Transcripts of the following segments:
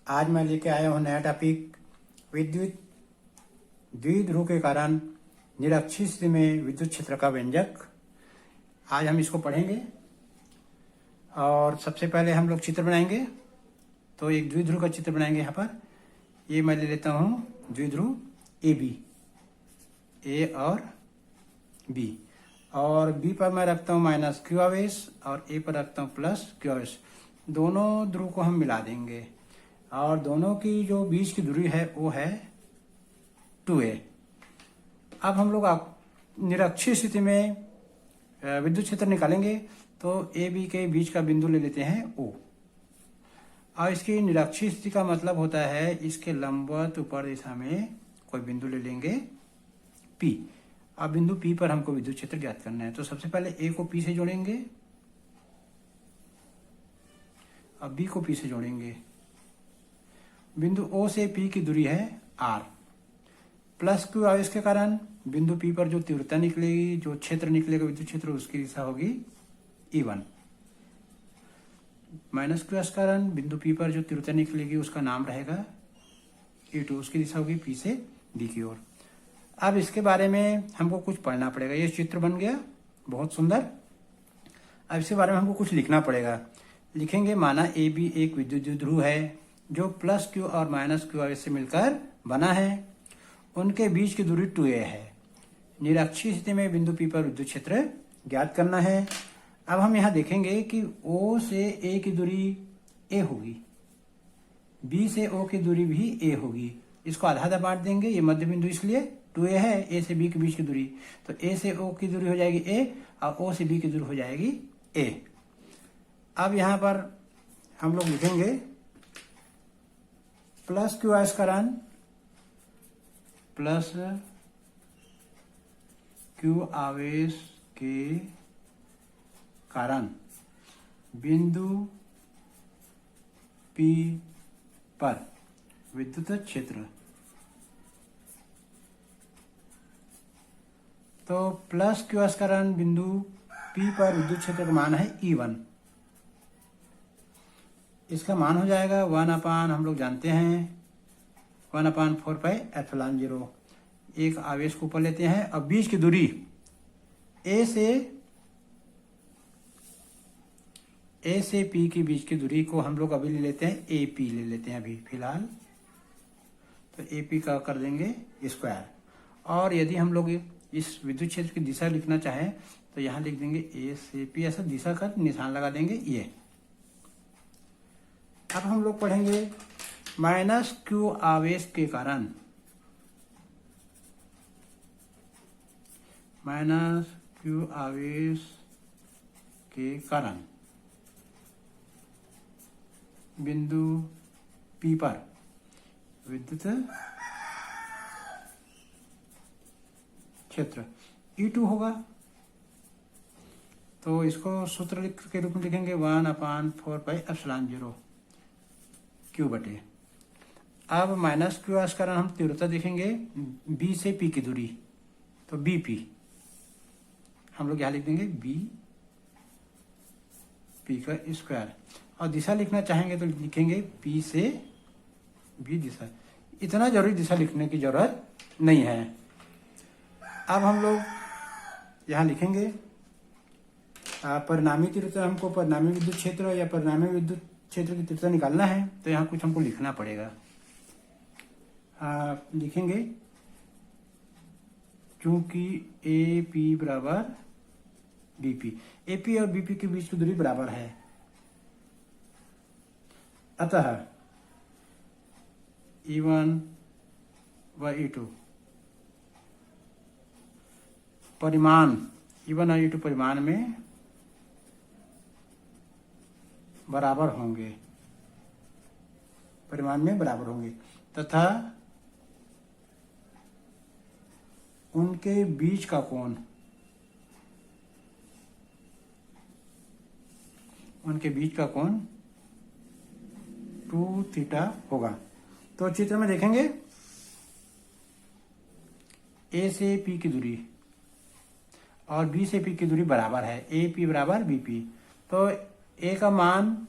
आज मैं लेके आया हूँ नया टॉपिक, विद्युत द्विध्रुव के कारण निरक्षीय स्थिति में विद्युत क्षेत्र का व्यंजक। आज हम इसको पढ़ेंगे और सबसे पहले हम लोग चित्र बनाएंगे। तो एक द्विध्रुव का चित्र बनाएंगे। यहाँ पर ये मैं ले लेता हूँ द्विध्रुव ए बी, ए और बी, और बी पर मैं रखता हूँ माइनस क्यू आवेश और ए पर रखता हूँ प्लस क्यू आवेश। दोनों ध्रुव को हम मिला देंगे और दोनों की जो बीच की दूरी है वो है 2a। अब हम लोग निरक्षीय स्थिति में विद्युत क्षेत्र निकालेंगे। तो ए बी के बीच का बिंदु ले लेते हैं O, और इसकी निरक्षीय स्थिति का मतलब होता है इसके लंबवत ऊपर दिशा में कोई बिंदु ले लेंगे P। अब बिंदु P पर हमको विद्युत क्षेत्र ज्ञात करना है। तो सबसे पहले A को P से जोड़ेंगे, अब B को P से जोड़ेंगे। बिंदु O से P की दूरी है R। प्लस क्यू आवेश के कारण बिंदु P पर जो तीव्रता निकलेगी, जो क्षेत्र निकलेगा विद्युत क्षेत्र, उसकी दिशा होगी E1। माइनस क्यू आवेश के कारण बिंदु P पर जो तीव्रता निकलेगी उसका नाम रहेगा E2, उसकी दिशा होगी P से B की ओर। अब इसके बारे में हमको कुछ पढ़ना पड़ेगा। ये चित्र बन गया बहुत सुंदर। अब इसके बारे में हमको कुछ लिखना पड़ेगा। लिखेंगे, माना ए बी एक विद्युत द्विध्रुव है जो प्लस क्यू और माइनस क्यू आवेश से मिलकर बना है। उनके बीच की दूरी 2a है। निरक्षीय स्थिति में बिंदु P पर विद्युत क्षेत्र ज्ञात करना है। अब हम यहाँ देखेंगे कि O से A की दूरी a होगी, B से O की दूरी भी a होगी। इसको आधा आधा बांट देंगे, ये मध्य बिंदु इसलिए 2a है। A से B के बीच की दूरी, तो A से O की दूरी हो जाएगी a और O से B की दूरी हो जाएगी a। अब यहाँ पर हम लोग लिखेंगे प्लस क्यू आवेश कारण, प्लस क्यू आवेश के कारण बिंदु P पर विद्युत क्षेत्र। तो प्लस क्यू आवेश कारण बिंदु P पर विद्युत क्षेत्र का मान है E1। इसका मान हो जाएगा 1/, हम लोग जानते हैं 1/4πε0। एक आवेश को ऊपर लेते हैं। अब बीच की दूरी A से P की बीच की दूरी को हम लोग अभी ले लेते हैं AP ले लेते हैं अभी फिलहाल। तो AP का कर देंगे स्क्वायर। और यदि हम लोग इस विद्युत क्षेत्र की दिशा लिखना चाहें तो यहाँ लिख देंगे A से P, ऐसा दिशा का निशान लगा देंगे ये। अब हम लोग पढ़ेंगे माइनस क्यू आवेश के कारण, माइनस क्यू आवेश के कारण बिंदु P पर विद्युत क्षेत्र E2 होगा। तो इसको सूत्र के रूप में लिखेंगे 1/4πε0 क्यू बटे। अब माइनस क्यू आवेश कारण हम तीव्रता देखेंगे B से P की दूरी, तो BP हम लोग यहाँ लिख देंगे BP का स्क्वायर। और दिशा लिखना चाहेंगे तो लिखेंगे P से B दिशा। इतना जरूरी दिशा लिखने की जरूरत नहीं है। अब हम लोग यहाँ लिखेंगे परिणामी तीव्रता। हमको परिणामी विद्युत क्षेत्र या परिणामी विद्युत क्षेत्र की तीव्रता निकालना है, तो यहाँ कुछ हमको लिखना पड़ेगा। लिखेंगे चूंकि AP बराबर BP, AP और BP के बीच की दूरी बराबर है, अतः E1 व E2 परिमाण, E1 और E2 परिमाण में बराबर होंगे, परिमाण में बराबर होंगे, तथा उनके बीच का कोण, उनके बीच का कोण 2θ होगा। तो चित्र में देखेंगे A से P की दूरी और B से P की दूरी बराबर है, AP बराबर BP। तो A का मान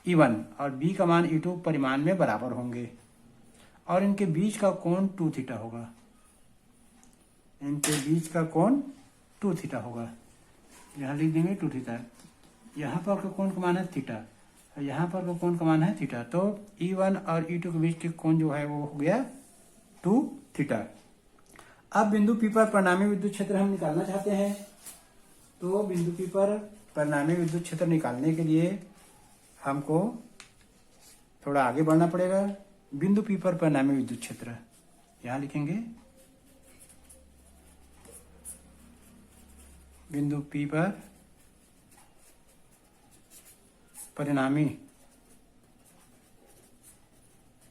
E1 और B का मान E2 परिमाण में बराबर होंगे और इनके बीच का कोण 2 थीटा होगा। इनके बीच का कोण 2 थीटा होगा। यहाँ लिख देंगे 2 थीटा। यहाँ पर का कोण का मान है थीटा और यहाँ पर का कोण का मान है थीटा। तो E1 और E2 के बीच के कोण जो है वो हो गया 2 थीटा। अब बिंदु P पर परिणामी विद्युत क्षेत्र हम निकालना चाहते हैं। तो बिंदु P पर परिणामी विद्युत क्षेत्र निकालने के लिए हमको थोड़ा आगे बढ़ना पड़ेगा। बिंदु P पर परिणामी विद्युत क्षेत्र यहाँ लिखेंगे। बिंदु P पर परिणामी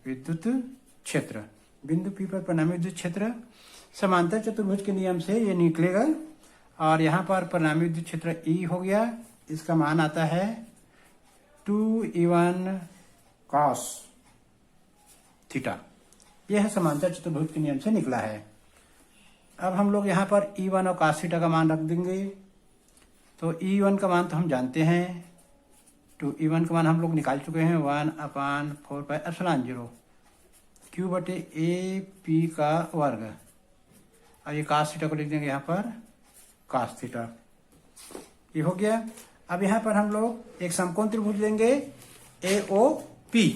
विद्युत क्षेत्र। बिंदु P पर परिणामी विद्युत क्षेत्र समांतर चतुर्भुज के नियम से ये निकलेगा और यहाँ पर परिणामी विद्युत क्षेत्र E हो गया। इसका मान आता है 2E1 cos थीटा। यह समांतर चतुर्भुज के नियम से निकला है। अब हम लोग यहाँ पर E1 और cos थीटा का मान रख देंगे। तो E1 का मान तो हम जानते हैं। तो E1 का मान हम लोग निकाल चुके हैं 1/4πε0 Q बटे ए पी का वर्ग। अब ये cos थीटा को लिख देंगे यहाँ पर cos थीटा। ये हो गया। अब यहाँ पर हम लोग एक समकोण त्रिभुज लेंगे AOP।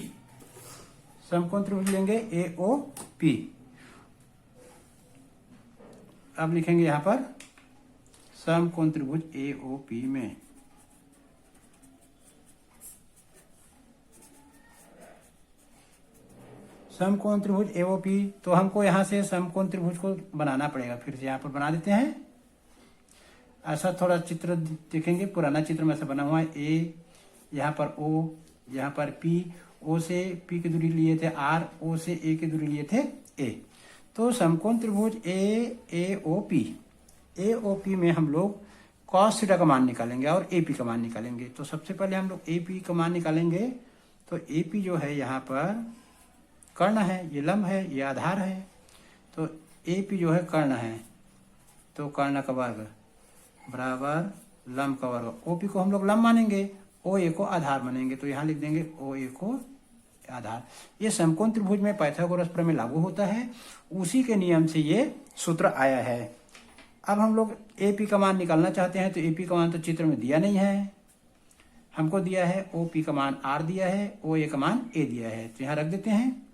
समकोण त्रिभुज लेंगे AOP। अब लिखेंगे यहाँ पर समकोण त्रिभुज AOP में समकोण त्रिभुज AOP। तो हमको यहाँ से समकोण त्रिभुज को बनाना पड़ेगा। फिर से यहाँ पर बना देते हैं। ऐसा थोड़ा चित्र देखेंगे, पुराना चित्र में ऐसा बना हुआ है। A, यहाँ पर O, यहाँ पर P, O से P की दूरी लिए थे R, O से A की दूरी लिए थे A। तो समकोण त्रिभुज AOP में हम लोग cos थीटा का मान निकालेंगे और AP का मान निकालेंगे। तो सबसे पहले हम लोग AP का मान निकालेंगे। तो AP जो है यहाँ पर कर्ण है, ये लंब है, ये आधार है। तो AP जो है कर्ण है, तो कर्ण का वर्ग बराबर लंब का वर्ग। OP को हम लोग लंब मानेंगे, OA को आधार मानेंगे। तो यहाँ लिख देंगे OA को आधार। ये समकोण त्रिभुज में पाइथागोरस प्रमेय लागू होता है। उसी के नियम से ये सूत्र आया है। अब हम लोग AP का मान निकालना चाहते हैं। तो AP का मान तो चित्र में दिया नहीं है, हमको दिया है OP का मान R दिया है, OA का मान A दिया है। तो यहाँ रख देते हैं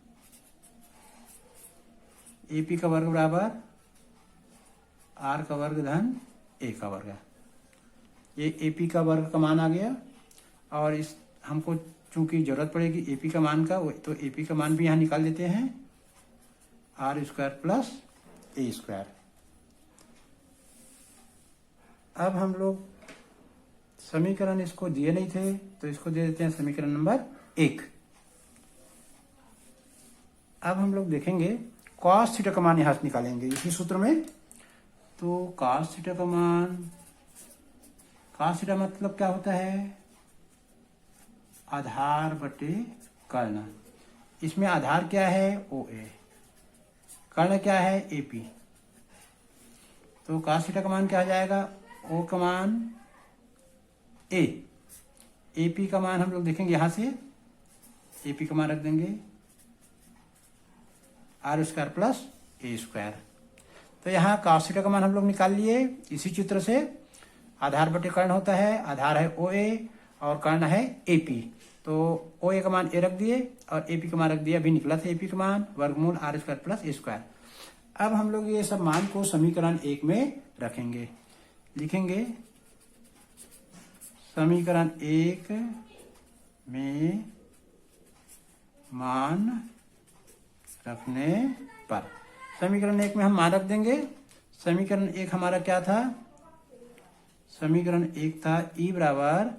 AP का वर्ग बराबर R का वर्ग धन A का वर्ग। ये AP का वर्ग का मान आ गया। और इस हमको चूंकि जरूरत पड़ेगी AP का मान का, तो AP का मान भी यहाँ निकाल देते हैं R² प्लस A²। अब हम लोग समीकरण इसको दिए नहीं थे तो इसको दे देते हैं समीकरण नंबर 1। अब हम लोग देखेंगे cos थीटा का मान यहाँ से निकालेंगे इसी सूत्र में। तो cos थीटा का मान, cos थीटा मतलब क्या होता है? आधार बटे कर्ण। इसमें आधार क्या है? OA, कर्ण क्या है? AP। तो cos थीटा का मान क्या आ जाएगा? O का मान A, AP का मान हम लोग देखेंगे यहाँ से, AP का मान रख देंगे R² प्लस A²। तो यहाँ cos थीटा का मान हम लोग निकाल लिए इसी चित्र से। आधार बटे कर्ण होता है, आधार है OA और कर्ण है AP। तो OA का मान A रख दिए और AP का मान रख दिया, अभी निकला था AP का मान वर्गमूल R² प्लस A²। अब हम लोग ये सब मान को समीकरण 1 में रखेंगे। लिखेंगे समीकरण 1 में मान रखने पर, समीकरण 1 में हम मान रख देंगे। समीकरण 1 हमारा क्या था? समीकरण 1 था E बराबर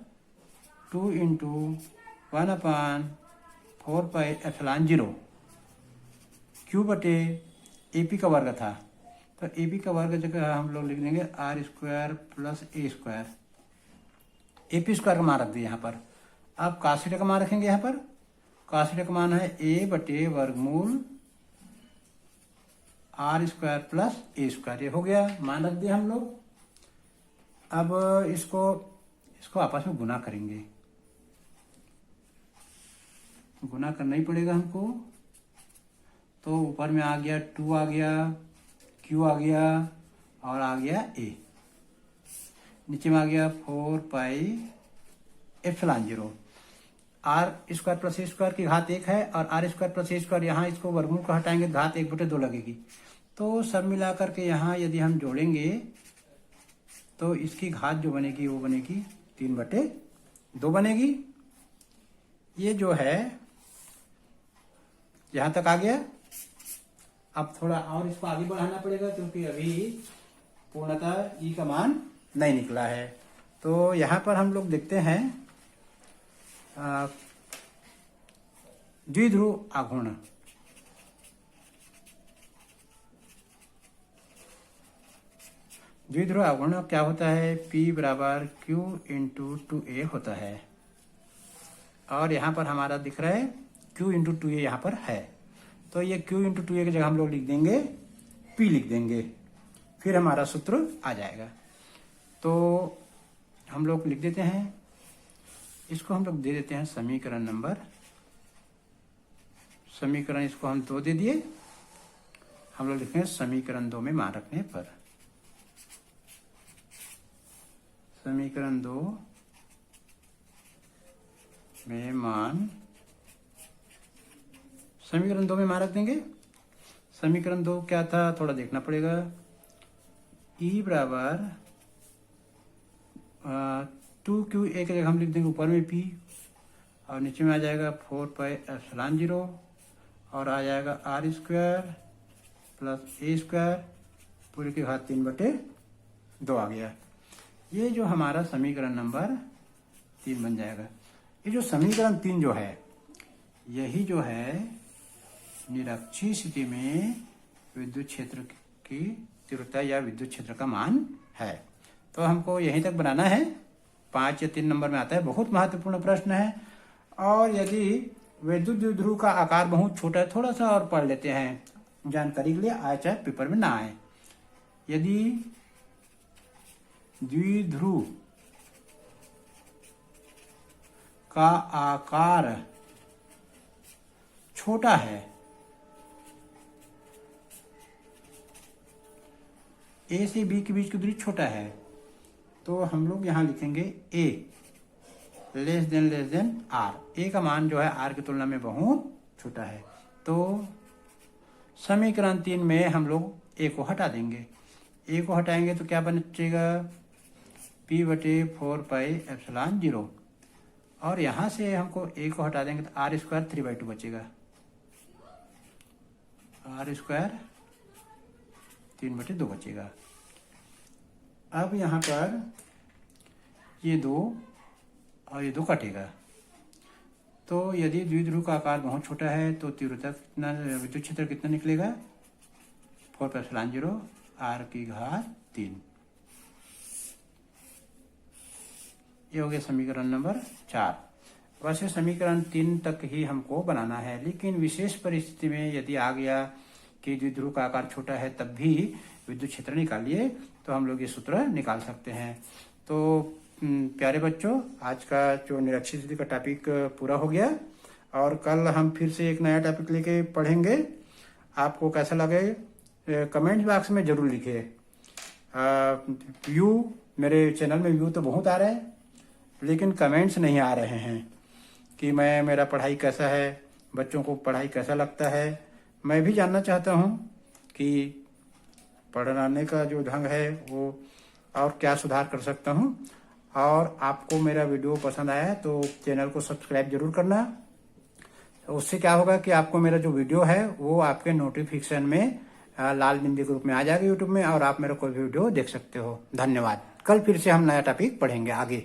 2 × 1/4πε0 Q बटे AP का वर्ग था। तो AP का वर्ग जगह हम लोग लिख देंगे R² प्लस A²। AP² का मान रख दिया यहाँ पर। अब cos थीटा का मान रखेंगे यहाँ पर। cos थीटा का मान है A बटे वर्गमूल R² प्लस A²। ये हो गया, मान रख दिया हम लोग। अब इसको आपस में गुना करेंगे। गुना करना ही पड़ेगा हमको। तो ऊपर में आ गया 2 आ गया, Q आ गया और आ गया A। नीचे में आ गया 4 pi epsilon 0। R square plus A square की घात 1 है और R square plus A square, यहाँ इसको वर्गमूल को हटाएंगे तो घात 1/2 लगेगी। तो सब मिलाकर के यहाँ यदि हम जोड़ेंगे तो इसकी घात जो बनेगी वो बनेगी 3/2 बनेगी। ये जो है यहाँ तक आ गया। अब थोड़ा और इसको आगे बढ़ाना पड़ेगा क्योंकि अभी पूर्णतः ई का मान नहीं निकला है। तो यहाँ पर हम लोग देखते हैं द्विध्रुव आघूर्ण। द्विध्रुव आघूर्ण क्या होता है? P बराबर Q इंटू 2A होता है और यहाँ पर हमारा दिख रहा है Q इंटू 2A यहाँ पर है। तो ये Q इंटू 2A की जगह हम लोग लिख देंगे P लिख देंगे, फिर हमारा सूत्र आ जाएगा। तो हम लोग लिख देते हैं, इसको हम लोग दे देते हैं समीकरण नंबर। समीकरण इसको हम 2 दे दिए, हम लोग लिखेंगे समीकरण 2 में मान रखने पर। समीकरण 2 में मान, समीकरण 2 में मान रख देंगे। समीकरण 2 क्या था थोड़ा देखना पड़ेगा। E बराबर 2QA की जगह हम लिख देंगे ऊपर में P और नीचे में आ जाएगा 4 पाई एप्सिलॉन 0 और आ जाएगा R square plus A square पूरी की घात 3/2 आ गया। ये जो हमारा समीकरण नंबर 3 बन जाएगा। ये जो समीकरण 3 जो है, यही जो है निरक्षीय स्थिति में विद्युत क्षेत्र की तीव्रता या विद्युत क्षेत्र का मान है। तो हमको यहीं तक बनाना है। 5 या 3 नंबर में आता है, बहुत महत्वपूर्ण प्रश्न है। और यदि विद्युत द्विध्रुव का आकार बहुत छोटा है, थोड़ा सा और पढ़ लेते हैं जानकारी के लिए, आए चाहे पेपर में ना आए। यदि द्विध्रुव का आकार छोटा है, A से B के बीच की दूरी छोटा है, तो हम लोग यहाँ लिखेंगे A less than R। A का मान जो है R की तुलना में बहुत छोटा है। तो समीकरण 3 में हम लोग A को हटा देंगे। A को हटाएंगे तो क्या बचेगा? P/4 पाई एप्सिलॉन 0 और यहाँ से हमको A को हटा देंगे तो R स्क्वायर 3/2 बचेगा। R स्क्वायर 3/2 बचेगा। अब यहाँ पर ये 2 और ये 2 कटेगा। तो यदि द्विध्रुव का आकार बहुत छोटा है तो तीव्रता कितना, विद्युत क्षेत्र कितना निकलेगा? 4 पाई एप्सिलॉन 0 R की घात 3। ये हो गया समीकरण नंबर 4। वैसे समीकरण 3 तक ही हमको बनाना है, लेकिन विशेष परिस्थिति में यदि आ गया कि द्विध्रुव का आकार छोटा है तब भी विद्युत क्षेत्र निकालिए तो हम लोग ये सूत्र निकाल सकते हैं। तो प्यारे बच्चों, आज का जो निरक्षीय स्थिति का टॉपिक पूरा हो गया और कल हम फिर से एक नया टॉपिक लेके पढ़ेंगे। आपको कैसा लगे कमेंट बॉक्स में जरूर लिखिए। व्यू, मेरे चैनल में व्यू तो बहुत आ रहे हैं लेकिन कमेंट्स नहीं आ रहे हैं कि मेरा पढ़ाई कैसा है, बच्चों को पढ़ाई कैसा लगता है। मैं भी जानना चाहता हूँ कि पढ़ाने का जो ढंग है वो और क्या सुधार कर सकता हूँ। और आपको मेरा वीडियो पसंद आया तो चैनल को सब्सक्राइब जरूर करना। उससे क्या होगा कि आपको मेरा जो वीडियो है वो आपके नोटिफिकेशन में लाल बिंदी के रूप में आ जाएगा यूट्यूब में और आप मेरा कोई भी वीडियो देख सकते हो। धन्यवाद। कल फिर से हम नया टॉपिक पढ़ेंगे आगे।